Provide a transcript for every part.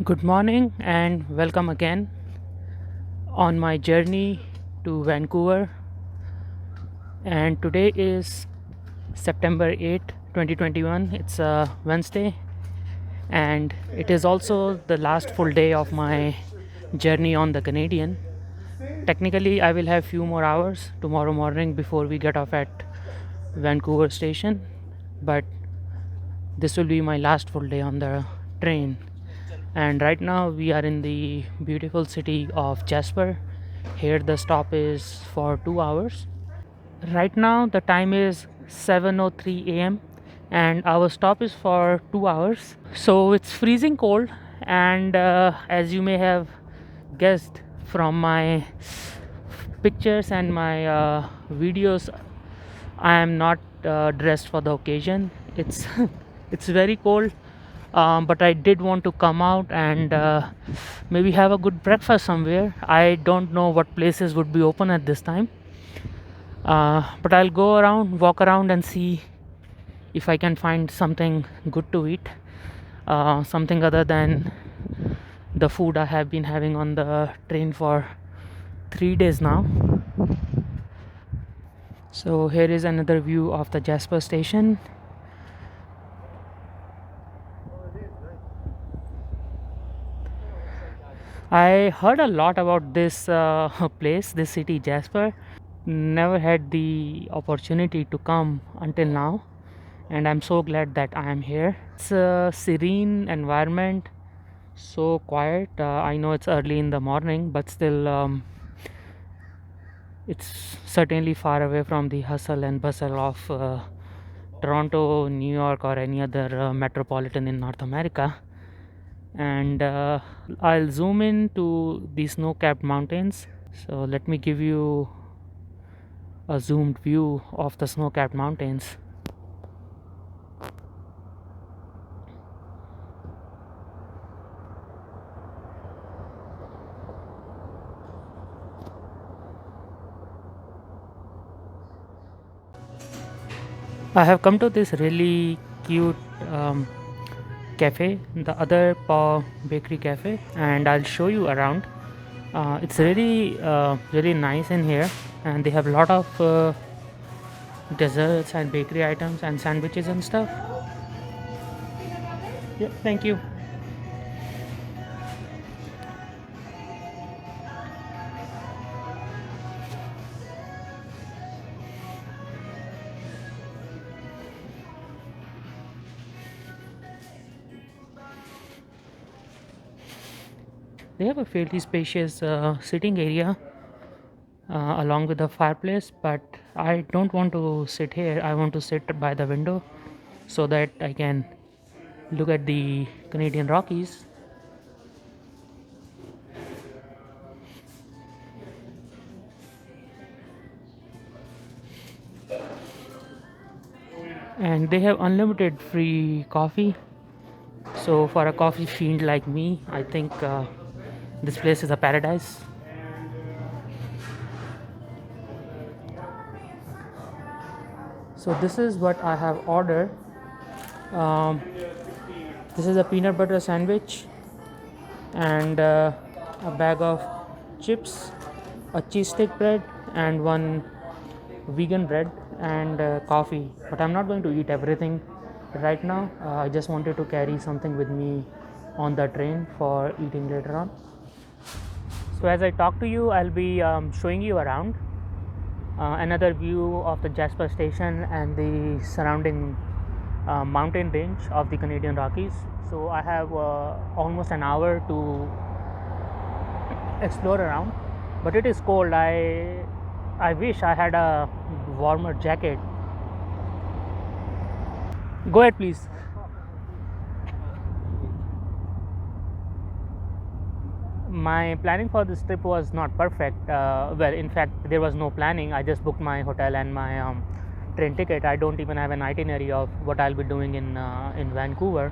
Good morning and welcome again on my journey to Vancouver. And today is September 8th, 2021. It's a Wednesday, and it is also the last full day of my journey on the Canadian. Technically, I will have few more hours tomorrow morning before we get off at Vancouver station, but this will be my last full day on the train. And right now we are in the beautiful city of Jasper. Here the stop is for 2 hours. Right now the time is 7:03 a.m. and our stop is for 2 hours. So it's freezing cold, and as you may have guessed from my pictures and my videos, I am not dressed for the occasion. It's it's very cold, but I did want to come out and maybe have a good breakfast somewhere. I don't know what places would be open at this time, but I'll go around, walk around, and see if I can find something good to eat, something other than the food I have been having on the train for 3 days now. So here is another view of the Jasper station. I heard a lot about this place, this city, Jasper. Never had the opportunity to come until now, and I'm so glad that I am here. It's a serene environment, so quiet. I know it's early in the morning, but still, it's certainly far away from the hustle and bustle of Toronto, New York, or any other metropolitan in North America. And I'll zoom in to the snow-capped mountains. So let me give you a zoomed view of the snow-capped mountains. I have come to this really cute cafe, the Other Paw Bakery Cafe, and I'll show you around. It's really nice in here, and they have a lot of desserts and bakery items and sandwiches and stuff. Yep, thank you. They have a fairly spacious sitting area along with the fireplace, but I don't want to sit here. I want to sit by the window so that I can look at the Canadian Rockies. And they have unlimited free coffee. So for a coffee fiend like me, I think this place is a paradise. So this is what I have ordered. Um, this is a peanut butter sandwich and a bag of chips, a cheese stick bread, and one vegan bread and coffee. But I'm not going to eat everything right now. I just wanted to carry something with me on the train for eating later on. So as I talk to you, I'll be showing you around another view of the Jasper station and the surrounding mountain range of the Canadian Rockies. So I have almost an hour to explore around, but it is cold. I wish I had a warmer jacket. Go ahead, please. My planning for this trip was not perfect. Well, in fact, there was no planning. I just booked my hotel and my train ticket. I don't even have an itinerary of what I'll be doing in Vancouver.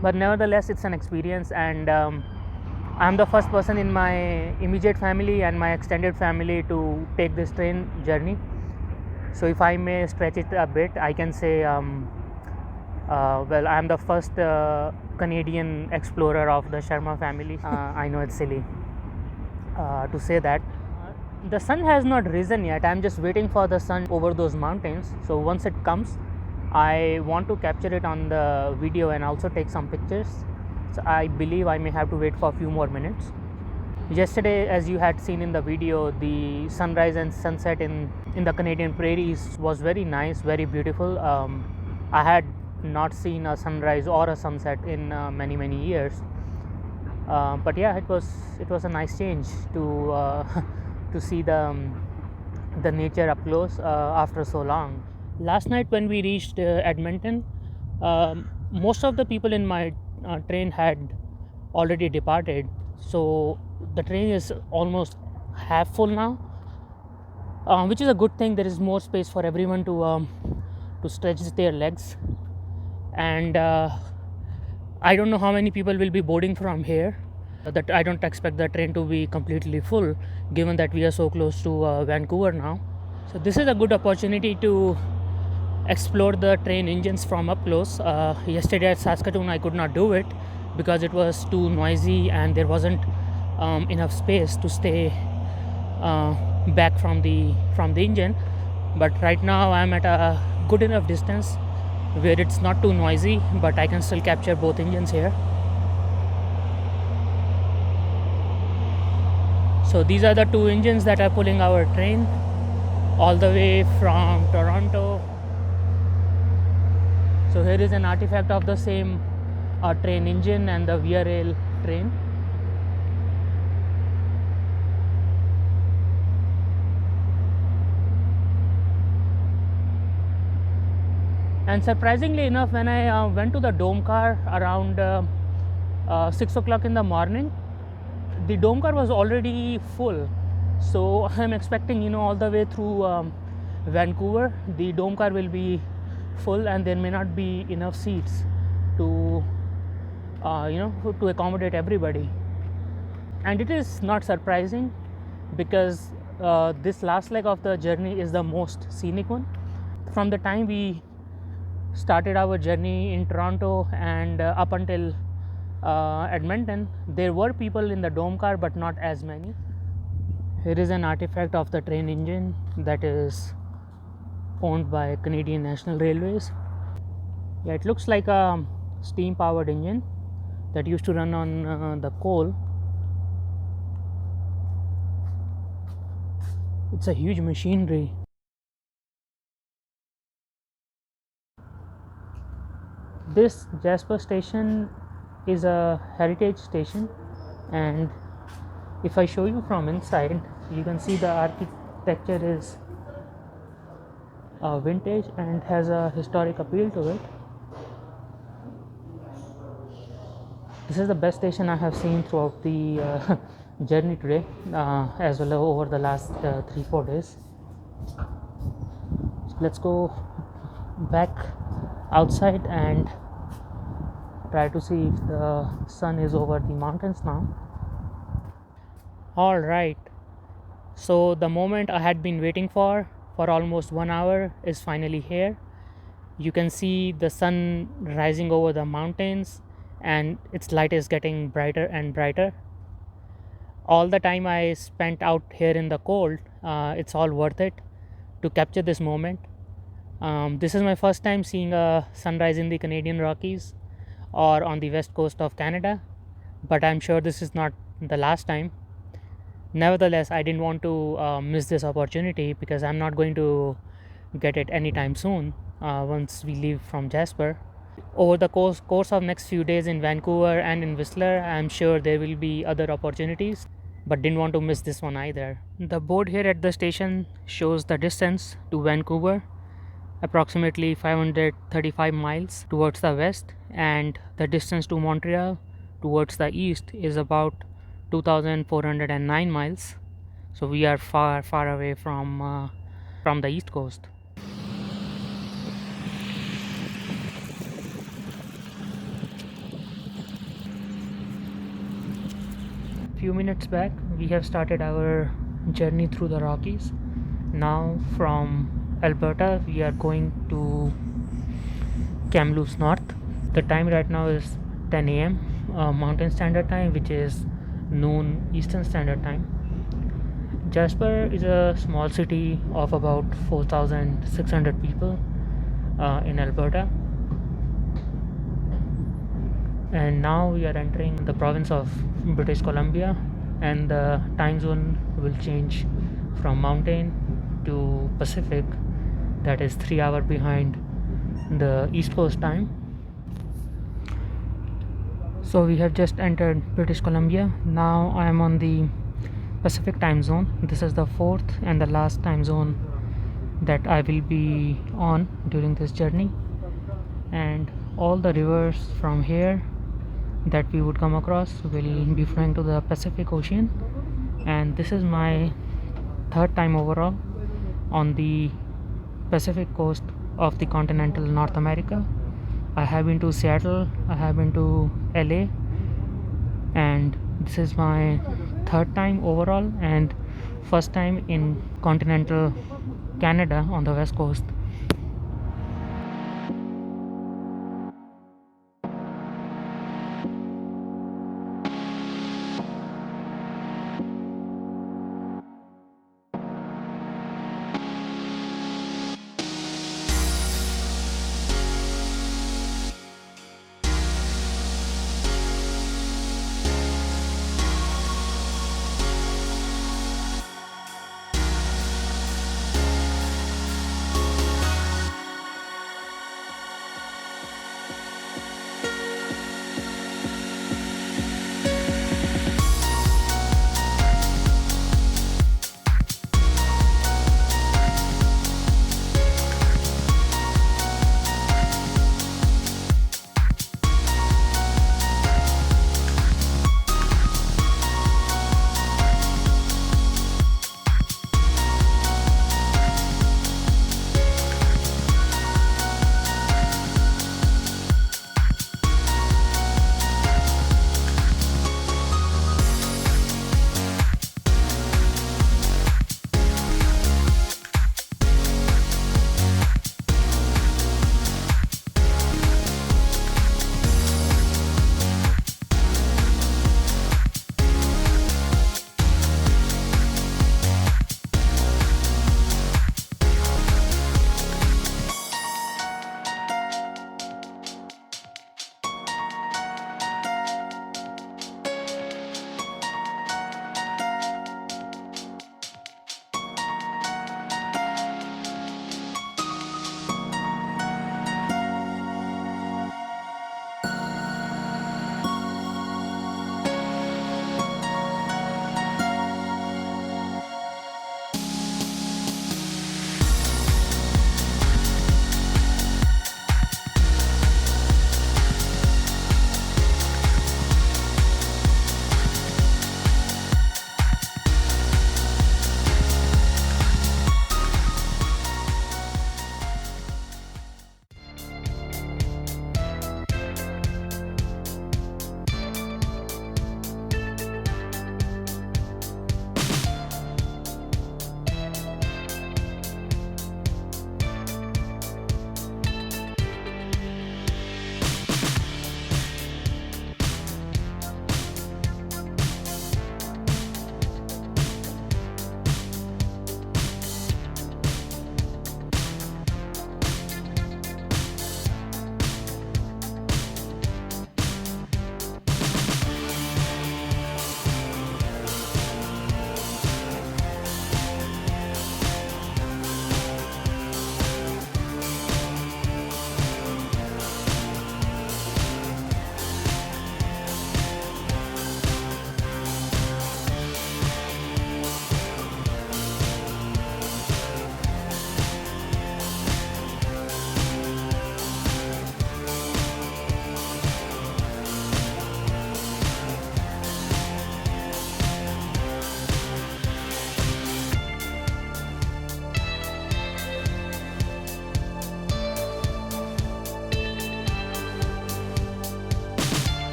But nevertheless, it's an experience, and I'm the first person in my immediate family and my extended family to take this train journey. So if I may stretch it a bit, I can say Well, I'm the first Canadian explorer of the Sharma family. I know it's silly to say that. The sun has not risen yet. I'm just waiting for the sun over those mountains. So once it comes, I want to capture it on the video and also take some pictures. So I believe I may have to wait for a few more minutes. Yesterday, as you had seen in the video, the sunrise and sunset in the Canadian prairies was very nice, very beautiful. I had not seen a sunrise or a sunset in many years. But yeah, it was a nice change to to see the nature up close after so long. Last night when we reached Edmonton, most of the people in my train had already departed, so the train is almost half full now, which is a good thing. There is more space for everyone to stretch their legs, and I don't know how many people will be boarding from here. That I don't expect the train to be completely full, given that we are so close to Vancouver now. So this is a good opportunity to explore the train engines from up close. Yesterday at Saskatoon I could not do it because it was too noisy and there wasn't enough space to stay back from the engine. But right now I'm at a good enough distance where it's not too noisy, but I can still capture both engines here. So these are the two engines that are pulling our train all the way from Toronto. So here is an artifact of the same train engine and the Via Rail train. And surprisingly enough, when I went to the Dome car around 6 o'clock in the morning, the Dome car was already full. So I'm expecting, all the way through Vancouver, the Dome car will be full and there may not be enough seats to to accommodate everybody. And it is not surprising because this last leg of the journey is the most scenic one. From the time we started our journey in Toronto and up until Edmonton, there were people in the Dome car, but not as many. Here is an artifact of the train engine that is owned by Canadian National Railways. Yeah, it looks like a steam powered engine that used to run on the coal. It's a huge machinery. This Jasper station is a heritage station, and if I show you from inside, you can see the architecture is vintage and has a historic appeal to it. This is the best station I have seen throughout the journey today, as well as over the last 3-4 days. So let's go back outside and try to see if the sun is over the mountains now. All right, so the moment I had been waiting for almost 1 hour is finally here. You can see the sun rising over the mountains and its light is getting brighter and brighter. All the time I spent out here in the cold, it's all worth it to capture this moment. This is my first time seeing a sunrise in the Canadian Rockies or on the west coast of Canada, but I'm sure this is not the last time. Nevertheless, I didn't want to miss this opportunity because I'm not going to get it anytime soon once we leave from Jasper. Over the course of next few days in Vancouver and in Whistler, I'm sure there will be other opportunities, but didn't want to miss this one either. The board here at the station shows the distance to Vancouver, approximately 535 miles towards the west, and the distance to Montreal towards the east is about 2409 miles. So we are far away from the east coast. Few minutes back we have started our journey through the Rockies. Now from Alberta we are going to Kamloops North. The time right now is 10 a.m. Mountain Standard Time, which is noon Eastern Standard Time. Jasper is a small city of about 4,600 people in Alberta, and now we are entering the province of British Columbia, and the time zone will change from mountain to Pacific, that is 3 hours behind the East Coast time. So we have just entered British Columbia. Now I am on the Pacific time zone. This is the fourth and the last time zone that I will be on during this journey, and all the rivers from here that we would come across will be flowing to the Pacific Ocean. And this is my third time overall on the Pacific coast of the continental North America. I have been to Seattle, I have been to LA, and this is my third time overall and first time in continental Canada on the west coast.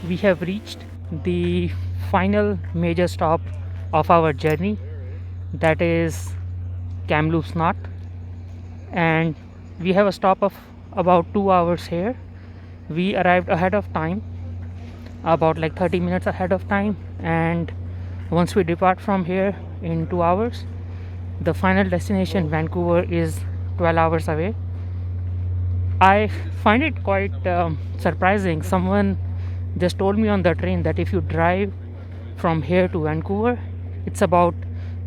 we have reached the final major stop of our journey, that is Kamloops North, and we have a stop of about 2 hours here. We arrived ahead of time, about like 30 minutes ahead of time, and once we depart from here in 2 hours, the final destination Vancouver is 12 hours away. I find it quite surprising. Someone just told me on the train that if you drive from here to Vancouver, it's about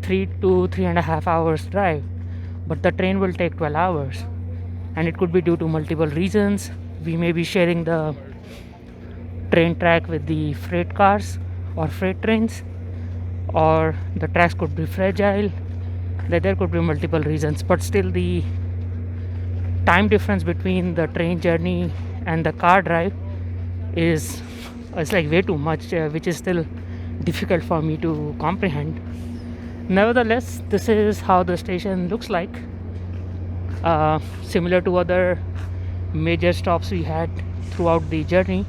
3 to 3.5 hours drive, but the train will take 12 hours, and it could be due to multiple reasons. We may be sharing the train track with the freight cars or freight trains, or the tracks could be fragile. There could be multiple reasons, but still the time difference between the train journey and the car drive is it's like way too much, which is still difficult for me to comprehend. Nevertheless, this is how the station looks like, similar to other major stops we had throughout the journey.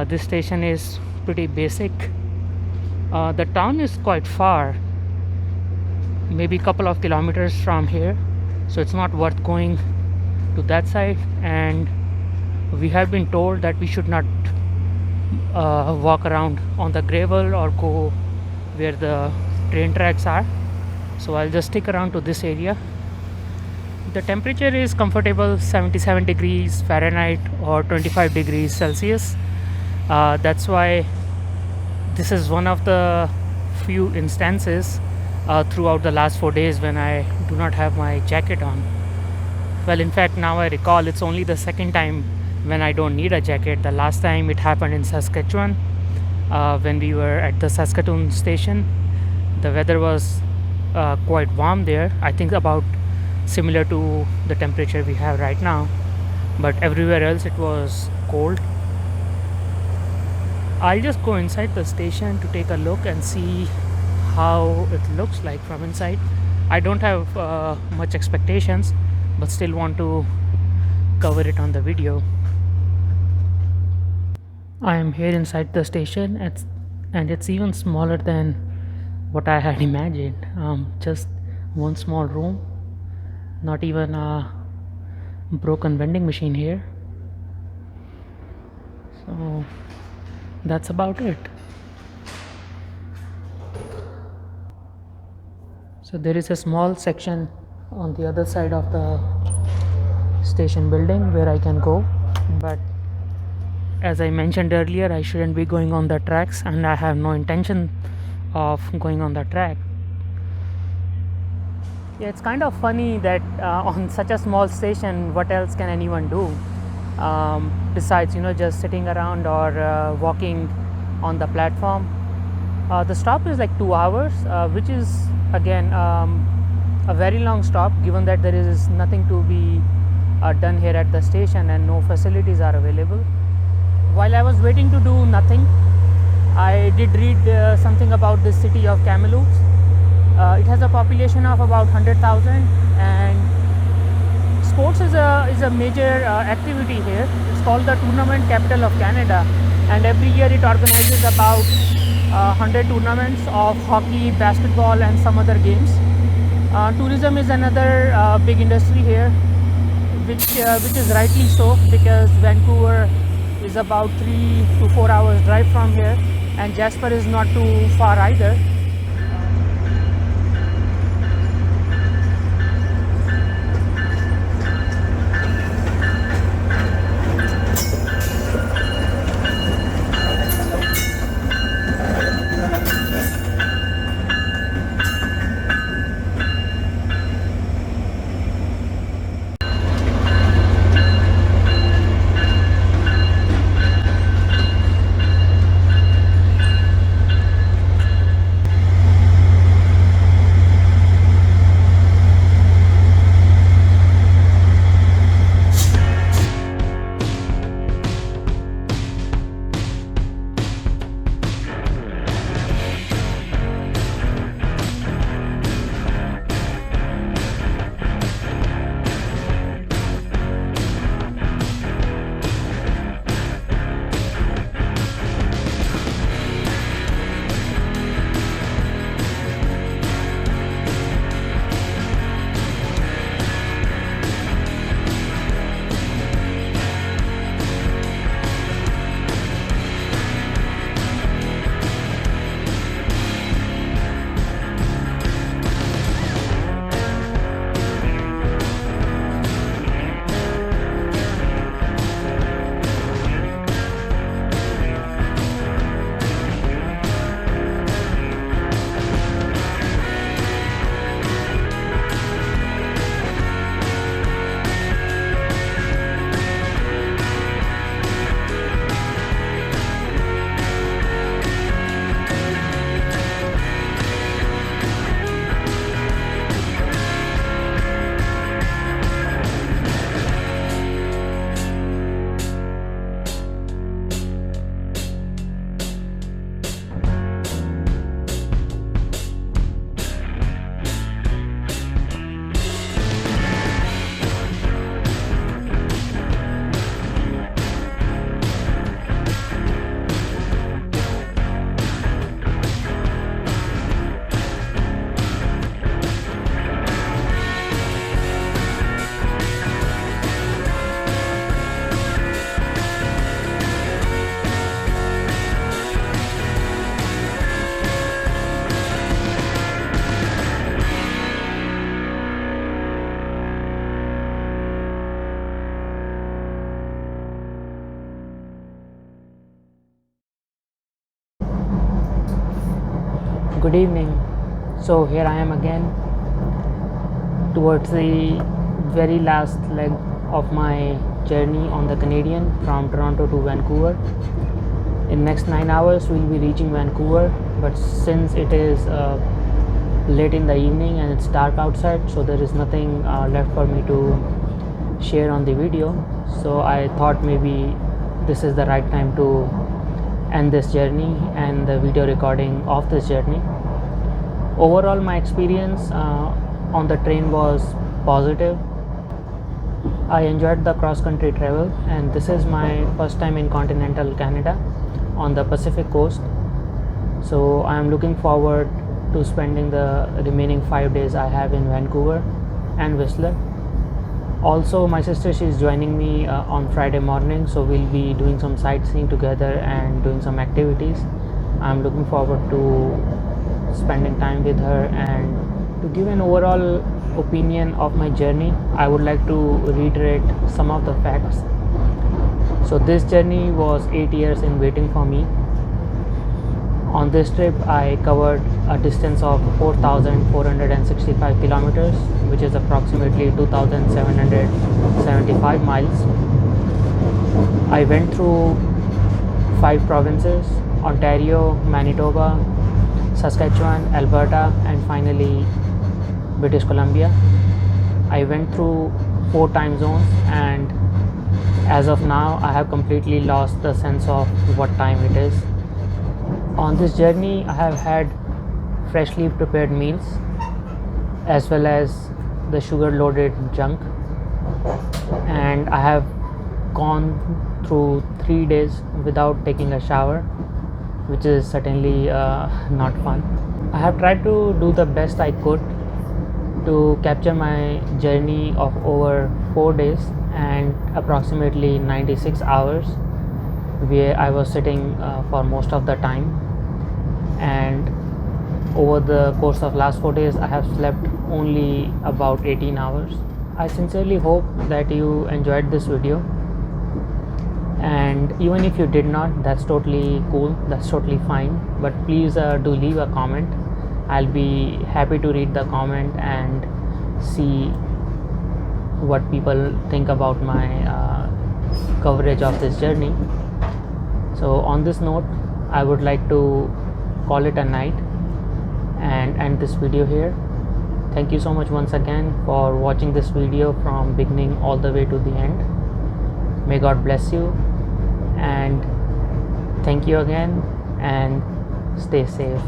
This station is pretty basic. The town is quite far, maybe a couple of kilometers from here, so it's not worth going to that side, and we have been told that we should not walk around on the gravel or go where the train tracks are, so I'll just stick around to this area. The temperature is comfortable, 77 degrees Fahrenheit or 25 degrees Celsius. That's why this is one of the few instances throughout the last 4 days when I do not have my jacket on. Well, in fact, now I recall it's only the second time when I don't need a jacket. The last time it happened in Saskatchewan, when we were at the Saskatoon station. The weather was quite warm there, I think about similar to the temperature we have right now, but everywhere else it was cold. I'll just go inside the station to take a look and see how it looks like from inside. I don't have much expectations, but still want to cover it on the video. I am here inside the station, and it's even smaller than what I had imagined. Just one small room, not even a broken vending machine here. So that's about it. So there is a small section on the other side of the station building where I can go, but as I mentioned earlier, I shouldn't be going on the tracks, and I have no intention of going on the track. Yeah, it's kind of funny that on such a small station, what else can anyone do besides just sitting around or walking on the platform. The stop is like 2 hours, which is again a very long stop, given that there is nothing to be done here at the station and no facilities are available. While I was waiting to do nothing, I did read something about the city of Kamloops. It has a population of about 100,000, and sports is a major activity here. It's called the Tournament Capital of Canada, and every year it organizes about 100 tournaments of hockey, basketball, and some other games. Tourism is another big industry here, which is rightly so, because Vancouver is about 3 to 4 hours drive from here, and Jasper is not too far either. Good evening. So here I am again towards the very last leg of my journey on the Canadian from Toronto to Vancouver. In next 9 hours we'll be reaching Vancouver, but since it is late in the evening and it's dark outside, so there is nothing left for me to share on the video. So I thought maybe this is the right time to end this journey and the video recording of this journey. Overall, my experience on the train was positive. I enjoyed the cross-country travel, and this is my first time in continental Canada on the Pacific coast. So I am looking forward to spending the remaining 5 days I have in Vancouver and Whistler. Also, my sister, she's joining me on Friday morning, so we'll be doing some sightseeing together and doing some activities. I'm looking forward to spending time with her, and to give an overall opinion of my journey, I would like to reiterate some of the facts. So this journey was 8 years in waiting for me. On this trip I covered a distance of 4,465 kilometers, which is approximately 2,775 miles. I went through 5 provinces: Ontario, Manitoba, Saskatchewan, Alberta, and finally British Columbia. I went through 4 time zones, and as of now I have completely lost the sense of what time it is. On this journey I have had freshly prepared meals as well as the sugar loaded junk, and I have gone through 3 days without taking a shower, which is certainly not fun. I have tried to do the best I could to capture my journey of over 4 days and approximately 96 hours, where I was sitting for most of the time. And over the course of last 4 days I have slept only about 18 hours. I sincerely hope that you enjoyed this video, and even if you did not, that's totally cool, that's totally fine, but please do leave a comment. I'll be happy to read the comment and see what people think about my coverage of this journey. So on this note, I would like to call it a night and end this video here. Thank you so much once again for watching this video from beginning all the way to the end. May God bless you, and thank you again, and stay safe.